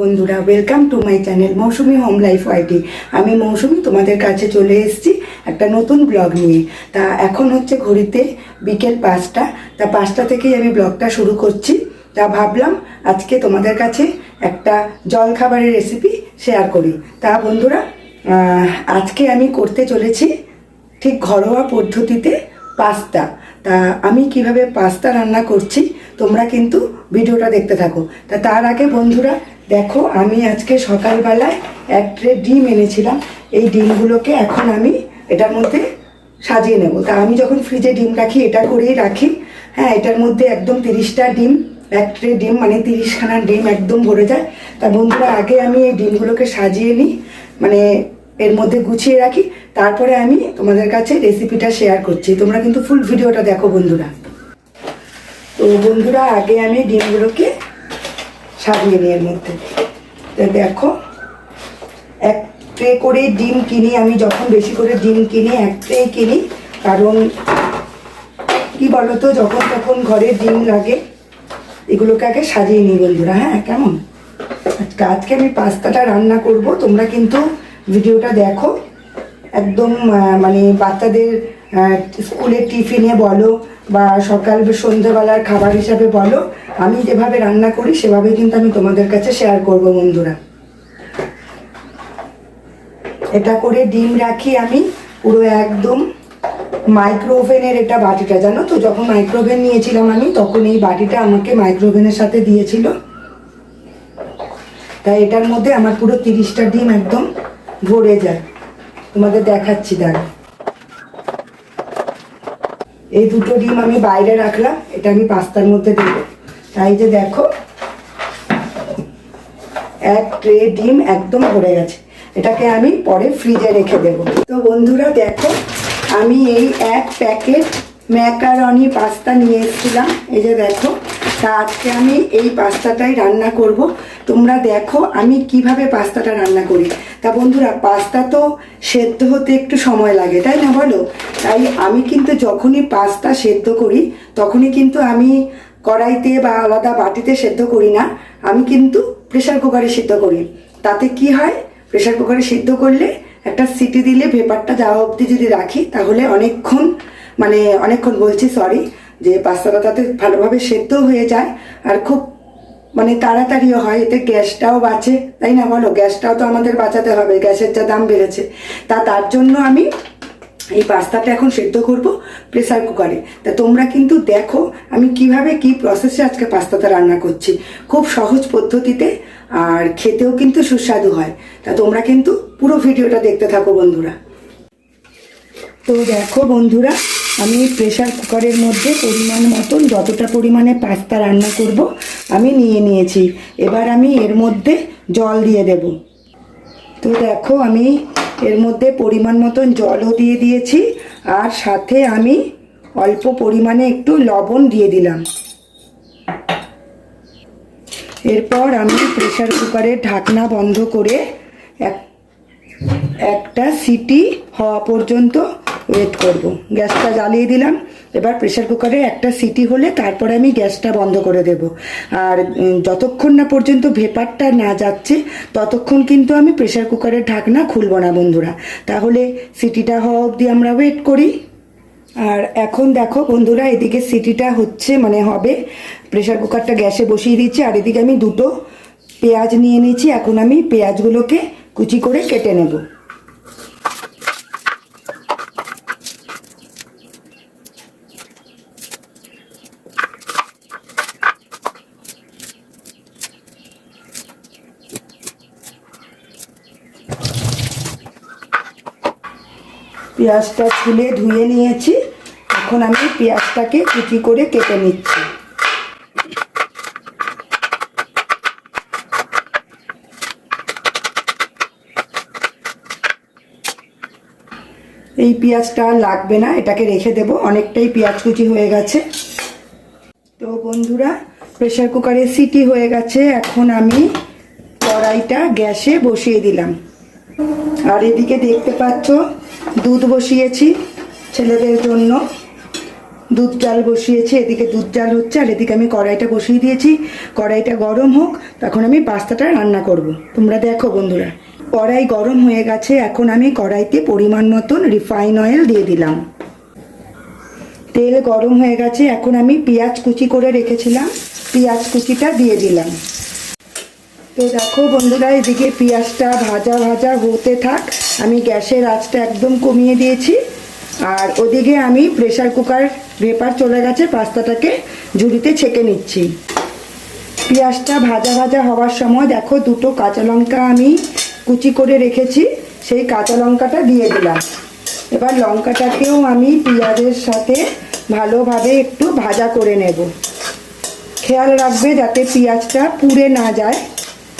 বন্ধুরা, welcome to my channel Mousumi home life YT. আমি মৌসুমি তোমাদের কাছে চলে এসেছি একটা নতুন ব্লগ নিয়ে। তা এখন হচ্ছে ঘড়িতে বিকেল 5টা। তা 5টা থেকেই আমি ব্লগটা শুরু করছি। তা ভাবলাম আজকে তোমাদের কাছে একটা জলখাবারের রেসিপি শেয়ার করি। তা বন্ধুরা, আজকে আমি করতে চলেছি ঠিক ঘরোয়া পদ্ধতিতে পাস্তা। তা আমি কিভাবে পাস্তা রান্না করছি তোমরা কিন্তু ভিডিওটা দেখতে থাকো। তা তার আগে বন্ধুরা দেখো, আমি আজকে সকালবেলায় এক ট্রে ডিম এনেছিলাম। এই ডিমগুলোকে এখন আমি এটার মধ্যে সাজিয়ে নেব। তা আমি যখন ফ্রিজে ডিম রাখি এটা করেই রাখি। হ্যাঁ, এটার মধ্যে একদম 30টা ডিম, এক ট্রে ডিম মানে 30খানা ডিম একদম ভরে যায়। তা বন্ধুরা আগে আমি এই ডিমগুলোকে সাজিয়ে নিই, মানে এর মধ্যে গুছিয়ে রাখি, তারপরে আমি তোমাদের কাছে রেসিপিটা শেয়ার করছি। তোমরা কিন্তু ফুল ভিডিওটা দেখো বন্ধুরা। তো বন্ধুরা আগে আমি ডিমগুলোকে সাজিয়ে নিই এর মধ্যে। তো দেখো, এক ট্রে করে ডিম কিনি আমি। যখন বেশি করে ডিম কিনি এক ট্রে কিনি, কারণ কি বলতো, যখন তখন ঘরে ডিম লাগে। এগুলোকে আগে সাজিয়ে নিই বন্ধুরা। হ্যাঁ, কেমন আজকে আমি পাস্তাটা রান্না করব। তোমরা কিন্তু ভিডিওটা দেখো একদম, মানে বাচ্চাদের স্কুলের টিফিনে বলো বা সকাল সন্ধ্যেবেলার খাবার হিসাবে বলো, আমি যেভাবে রান্না করি সেভাবে কিন্তু আমি তোমাদের কাছে শেয়ার করব বন্ধুরা। এটা করে ডিম রাখি আমি পুরো একদম মাইক্রো ওভেনের। এটা বাটিটা জানো তো, যখন মাইক্রো ওভেন নিয়েছিলাম আমি তখন এই বাটিটা আমাকে মাইক্রো ওভেনের সাথে দিয়েছিল। তাই এটার মধ্যে আমার পুরো 30টা ডিম একদম ভরে যায়। তোমাদের দেখাচ্ছি দাঁড়া। এই দুটো ডিম আমি বাইরে রাখলাম, এটা আমি পাস্তার মধ্যে দেবো। তাই যে দেখো, এক ট্রে ডিম একদম ভরে গেছে। এটাকে আমি পরে ফ্রিজে রেখে দেব। তো বন্ধুরা দেখো, আমি এই এক প্যাকেট ম্যাকারনি পাস্তা নিয়ে এসেছিলাম। এই যে দেখো, তা আজকে আমি এই পাস্তাটাই রান্না করব। তোমরা দেখো আমি কিভাবে পাস্তাটা রান্না করি। তা বন্ধুরা, পাস্তা তো সেদ্ধ হতে একটু সময় লাগে, তাই না বলো? তাই আমি কিন্তু যখনই পাস্তা সেদ্ধ করি তখনই কিন্তু আমি কড়াইতে বা আলাদা বাটিতে সেদ্ধ করি না। আমি কিন্তু প্রেসার কুকারে সেদ্ধ করি। তাতে কি হয়, প্রেসার কুকারে সেদ্ধ করলে একটা সিটি দিলে ভেপারটা যাওয়া অবধি যদি রাখি তাহলে অনেকক্ষণ বলছি সরি, যে পাস্তাটা তাতে ভালোভাবে সেদ্ধ হয়ে যায় আর খুব তাড়াতাড়িও হয়। এতে গ্যাসটাও বাঁচে, তাই না বলো? গ্যাসটাও তো আমাদের বাঁচাতে হবে, গ্যাসের যা দাম বেড়েছে। তার জন্য আমি এই পাস্তাটা এখন সেদ্ধ করব প্রেসার কুকারে। তা তোমরা কিন্তু দেখো আমি কিভাবে কি প্রসেসে আজকে পাস্তাটা রান্না করছি। খুব সহজ পদ্ধতিতে, আর খেতেও কিন্তু সুস্বাদু হয়। তা তোমরা কিন্তু পুরো ভিডিওটা দেখতে থাকো বন্ধুরা। তো দেখো বন্ধুরা, আমি প্রেসার কুকারের মধ্যে পরিমাণ মতন যতটা পরিমাণে পাস্তা রান্না করব আমি নিয়ে নিয়েছি। এবার আমি এর মধ্যে জল দিয়ে দেব। তো দেখো, আমি এর মধ্যে পরিমাণ মতন জলও দিয়ে দিয়েছি, আর সাথে আমি অল্প পরিমাণে একটু লবণ দিয়ে দিলাম। এরপর আমি প্রেসার কুকারের ঢাকনা বন্ধ করে একটা সিটি হওয়া পর্যন্ত ওয়েট করব। গ্যাসটা জ্বালিয়ে দিলাম। এবার প্রেসার কুকারে একটা সিটি হলে তারপরে আমি গ্যাসটা বন্ধ করে দেব। আর যতক্ষণ না পর্যন্ত ভেপারটা না যাচ্ছে ততক্ষণ কিন্তু আমি প্রেসার কুকারের ঢাকনা খুলবো না বন্ধুরা। তাহলে সিটিটা হওয়া অবধি আমরা ওয়েট করি। আর এখন দেখো বন্ধুরা, এদিকে সিটিটা হচ্ছে হবে। প্রেসার কুকারটা গ্যাসে বসিয়ে দিচ্ছি, আর এদিকে আমি দুটো পেঁয়াজ নিয়ে নিয়েছি। এখন আমি পেঁয়াজগুলোকে কুচি করে কেটে নেব। পেঁয়াজটা ছুলে ধুয়ে নিয়েছি। এখন আমি পেঁয়াজটাকে কুচি করে কেটে নিচ্ছি। এই পেঁয়াজটা লাগবে না, এটাকে রেখে দেব। অনেকটাই পেঁয়াজ কুচি হয়ে গেছে। তো বন্ধুরা, প্রেসার কুকারে সিটি হয়ে গেছে। এখন আমি কড়াইটা গ্যাসে বসিয়ে দিলাম। আর এদিকে দেখতে পাচ্ছ দুধ বসিয়েছি ছেলেদের জন্য। দুধ জাল বসিয়েছি, এদিকে দুধ জাল হচ্ছে আর এদিকে আমি কড়াইটা বসিয়ে দিয়েছি। কড়াইটা গরম হোক, তখন আমি পাস্তাটা রান্না করব। তোমরা দেখো বন্ধুরা, কড়াই গরম হয়ে গেছে। এখন আমি কড়াইতে পরিমাণ মতন রিফাইন অয়েল দিয়ে দিলাম। তেল গরম হয়ে গেছে। এখন আমি পেঁয়াজ কুচি করে রেখেছিলাম, পেঁয়াজ কুচিটা দিয়ে দিলাম। তো দেখো বন্ধুরা, এদিকে পেঁয়াজটা ভাজা ভাজা হতে থাক। আমি গ্যাসের আঁচটা একদম কমিয়ে দিয়েছি। আর ওদিকে আমি প্রেসার কুকার ভেপার চলে গেছে, পাস্তাটাকে ঝুড়িতে ছেঁকে নিচ্ছি। পেঁয়াজটা ভাজা ভাজা হওয়ার সময় দেখো দুটো কাঁচা লঙ্কা আমি কুচি করে রেখেছি, সেই কাঁচা লঙ্কাটা দিয়ে দিলাম। এবার লঙ্কাটাকেও আমি পেঁয়াজের সাথে ভালোভাবে একটু ভাজা করে নেব। খেয়াল রাখবে যাতে পেঁয়াজটা পুড়ে না যায়।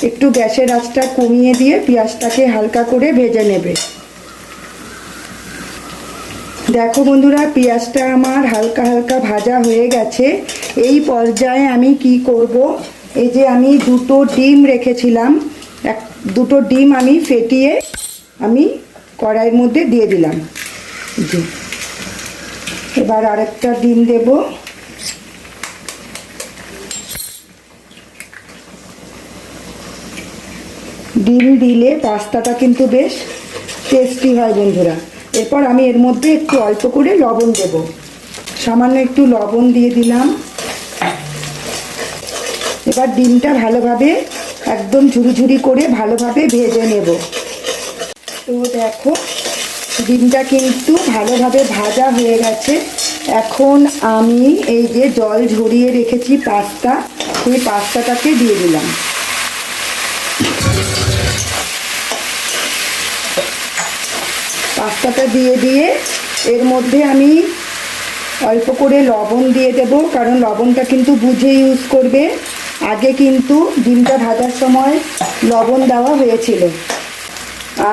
একটু গ্যাসের আঁচটা কমিয়ে দিয়ে পেঁয়াজটাকে হালকা করে ভেজে নেবে। দেখো বন্ধুরা, পেঁয়াজটা আমার হালকা হালকা ভাজা হয়ে গেছে। এই পর্যায়ে আমি কি করব, এই যে আমি দুটো ডিম রেখেছিলাম, দুটো ডিম আমি ফেটিয়ে আমি কড়াইয়ের মধ্যে দিয়ে দিলাম। এবার আরেকটা ডিম দেব। ডিম দিলে পাস্তাটা কিন্তু বেশ টেস্টি হয় বন্ধুরা। এরপর আমি এর মধ্যে একটু অল্প করে লবণ দেব, সামান্য একটু লবণ দিয়ে দিলাম। এবার ডিমটা ভালোভাবে একদম ঝুরি করে ভালোভাবে ভেজে নেব। তো দেখো, ডিমটা কিন্তু ভালোভাবে ভাজা হয়ে গেছে। এখন আমি এই যে জল ঝরিয়ে রেখেছি পাস্তা, সেই পাস্তাটাকে দিয়ে দিলাম। পাস্তাটা দিয়ে এর মধ্যে আমি অল্প করে লবণ দিয়ে দেব, কারণ লবণটা কিন্তু বুঝে ইউজ করবে। আগে কিন্তু ডিমটা ভাজার সময় লবণ দেওয়া হয়েছিল।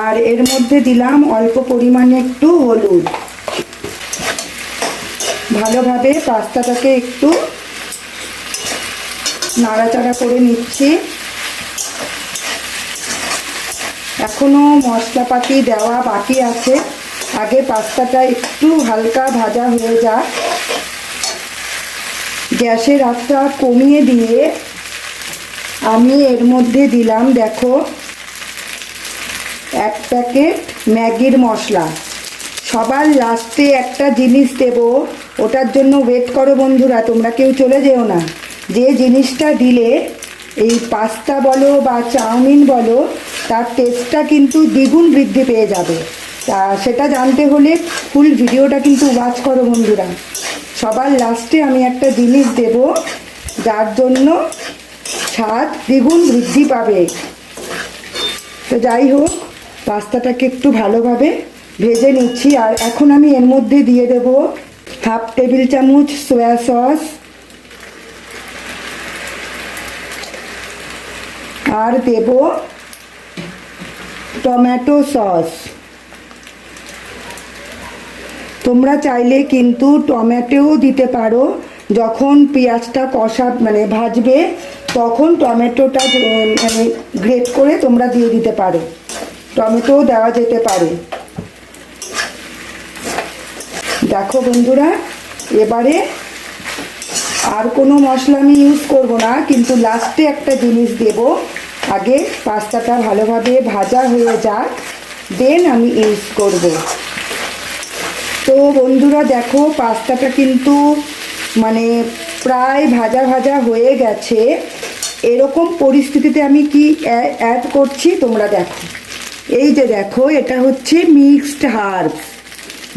আর এর মধ্যে দিলাম অল্প পরিমাণে একটু হলুদ। ভালোভাবে পাস্তাটাকে একটু নাড়াচাড়া করে নিচ্ছি। এখনো মশলাপাতি দেওয়া বাকি আছে, আগে পাস্তাটা একটু হালকা ভাজা হয়ে যাক। গ্যাসের আঁচটা কমিয়ে দিয়ে আমি এর মধ্যে দিলাম দেখো 1 প্যাকেট ম্যাগির মশলা। সবার লাস্টে একটা জিনিস দেব, ওটার জন্য ওয়েট করো বন্ধুরা, তোমরা কেউ চলে যেও না। যে জিনিসটা দিলে এই পাস্তা বলো বা চাউমিন বলো, তার টেস্টটা কিন্তু দ্বিগুণ বৃদ্ধি পেয়ে যাবে। তা সেটা জানতে হলে ফুল ভিডিওটা কিন্তু ওয়াচ করো বন্ধুরা। সবার লাস্টে আমি একটা জিনিস দেব, যার জন্য স্বাদ দ্বিগুণ বৃদ্ধি পাবে। তো যাই হোক, পাস্তাটাকে একটু ভালোভাবে ভেজে নিচ্ছি। আর এখন আমি এর মধ্যে দিয়ে দেব 1/2 টেবিল চামচ সয়া সস, আর দেব টমেটো সস। তোমরা চাইলে কিন্তু টমেটোও দিতে পারো, যখন পেঁয়াজটা কষা মানে ভাজবে তখন টমেটোটা মানে গ্রেট করে তোমরা দিয়ে দিতে পারো, টমেটোও দেওয়া যেতে পারে। দেখো বন্ধুরা, এবারে আর কোনো মশলা আমি ইউজ করব না, কিন্তু লাস্টে একটা জিনিস দেব। আগে পাস্তাটা ভালোভাবে ভাজা হয়ে যাক, দেন আমি ইউজ করব। তো বন্ধুরা দেখো, পাস্তাটা কিন্তু মানে প্রায় ভাজা ভাজা হয়ে গেছে। এরকম পরিস্থিতিতে আমি কি অ্যাড করছি তোমরা দেখো। এই যে দেখো, এটা হচ্ছে মিক্সড হার্বস।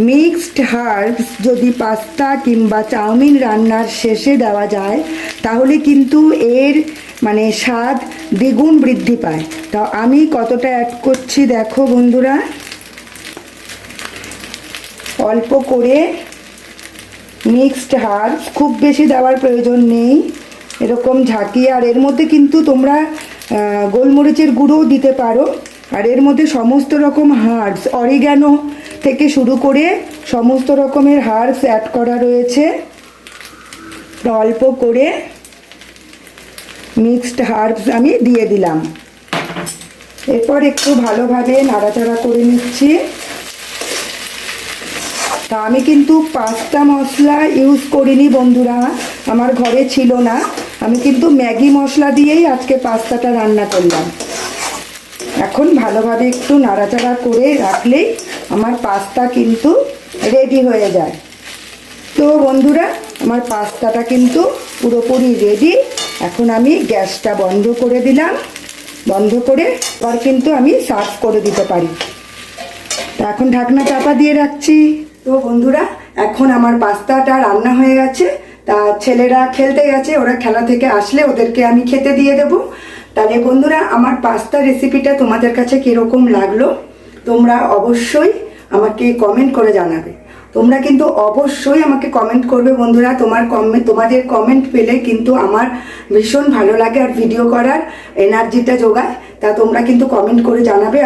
মিক্সড হার্বস যদি পাস্তা কিংবা চাউমিন রান্নার শেষে দেওয়া যায়, তাহলে কিন্তু এর মানে স্বাদ দ্বিগুণ বৃদ্ধি পায়। তো আমি কতটা অ্যাড করছি দেখো বন্ধুরা, অল্প করে মিক্সড হার্বস, খুব বেশি দেওয়ার প্রয়োজন নেই। এরকম ঝাঁকিয়ে, আর এর মধ্যে কিন্তু তোমরা গোলমরিচের গুঁড়োও দিতে পারো। আর এর মধ্যে সমস্ত রকম হার্বস, অরিগ্যানো থেকে শুরু করে সমস্ত রকমের হার্বস অ্যাড করা রয়েছে। অল্প করে মিক্সড হার্বস আমি দিয়ে দিলাম। এরপর একটু ভালোভাবে নাড়াচাড়া করে নিচ্ছি। তা আমি কিন্তু পাস্তা মশলা ইউজ করিনি বন্ধুরা, আমার ঘরে ছিল না। আমি কিন্তু ম্যাগি মশলা দিয়েই আজকে পাস্তাটা রান্না করলাম। এখন ভালোভাবে একটু নাড়াচাড়া করে রাখলেই আমার পাস্তা কিন্তু রেডি হয়ে যায়। তো বন্ধুরা, আমার পাস্তাটা কিন্তু পুরোপুরি রেডি। এখন আমি গ্যাসটা বন্ধ করে দিলাম। বন্ধ করে এবার কিন্তু আমি সার্ভ করে দিতে পারি। তা এখন ঢাকনা চাপা দিয়ে রাখছি। তো বন্ধুরা, এখন আমার পাস্তাটা রান্না হয়ে গেছে। তা ছেলেরা খেলতে গেছে, ওরা খেলা থেকে আসলে ওদেরকে আমি খেতে দিয়ে দেবো। তাহলে বন্ধুরা, আমার পাস্তা রেসিপিটা তোমাদের কাছে কীরকম লাগলো তোমরা অবশ্যই আমাকে কমেন্ট করে জানাবে। তোমরা কিন্তু অবশ্যই আমাকে কমেন্ট করবে বন্ধুরা। তোমাদের কমেন্ট পেলে কিন্তু আমার ভীষণ ভালো লাগে আর ভিডিও করার এনার্জিটা যোগায়। তা তোমরা কিন্তু কমেন্ট করে জানাবে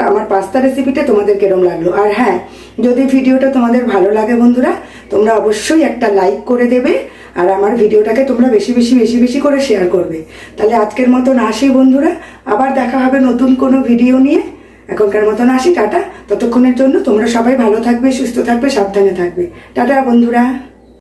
আমার পাস্তা রেসিপিটা তোমাদের কেরম লাগলো। আর হ্যাঁ, যদি ভিডিওটা তোমাদের ভালো লাগে বন্ধুরা, তোমরা অবশ্যই একটা লাইক করে দেবে আর আমার ভিডিওটাকে তোমরা বেশি বেশি করে শেয়ার করবে। তাহলে আজকের মতন আসি বন্ধুরা, আবার দেখা হবে নতুন কোনো ভিডিও নিয়ে। এখনকার মতন আসি, টাটা। ততক্ষণের জন্য তোমরা সবাই ভালো থাকবে, সুস্থ থাকবে, সাবধানে থাকবে। টাটা বন্ধুরা।